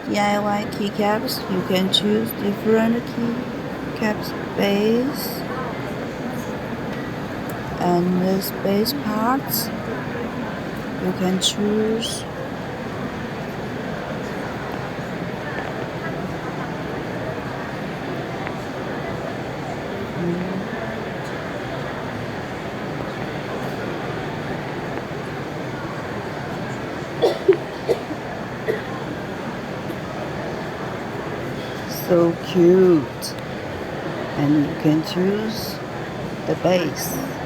DIY keycaps. You can choose different keycaps base and the space parts. You can choose so cute, and you can choose the base.